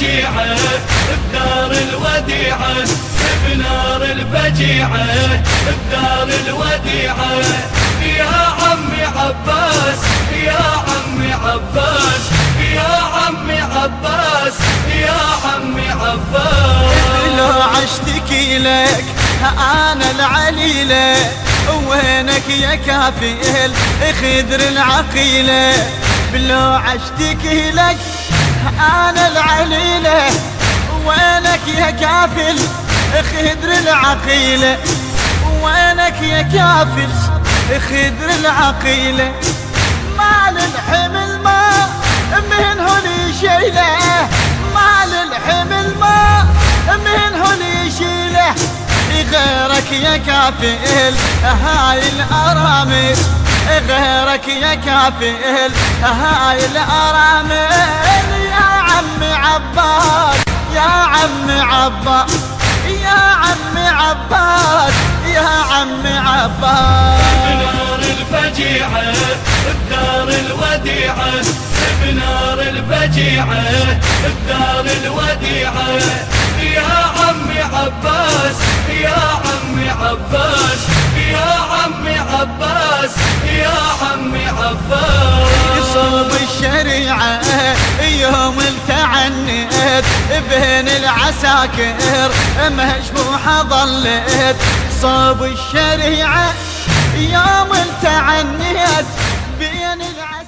الفجيعة بدار الوديعة، بنار الفجيعة بدار الوديعة. يا عمي عباس يا عمي عباس يا عمي عباس يا عمي عباس. لو اشتكي لك انا العليلة، وينك يا كافل خضر العقيلة. لو اشتكي لك انا العليلة، وينك يا كافل خضر العقيلة. وينك يا كافل خضر العقيلة. مال الحمل ما من هني شيله، مال الحمل ما من هني شيله. غيرك يا كافل هاي الأرامل، غيرك يا كافل هاي الأرامل. يا عمي عباس يا عمي عباس يا عمي عباس يا عمي عباس. بنار الفجيعة بدار الوديعة، بنار الفجيعة بدار الوديعة. يا عمي عباس يا عمي عباس يا عمي عباس يا عمي عباس. صوب الشريعة يوم التعنت بين العساكر مشبوحة ظلت. صوب الشريعة يوم التعنت بين العساكر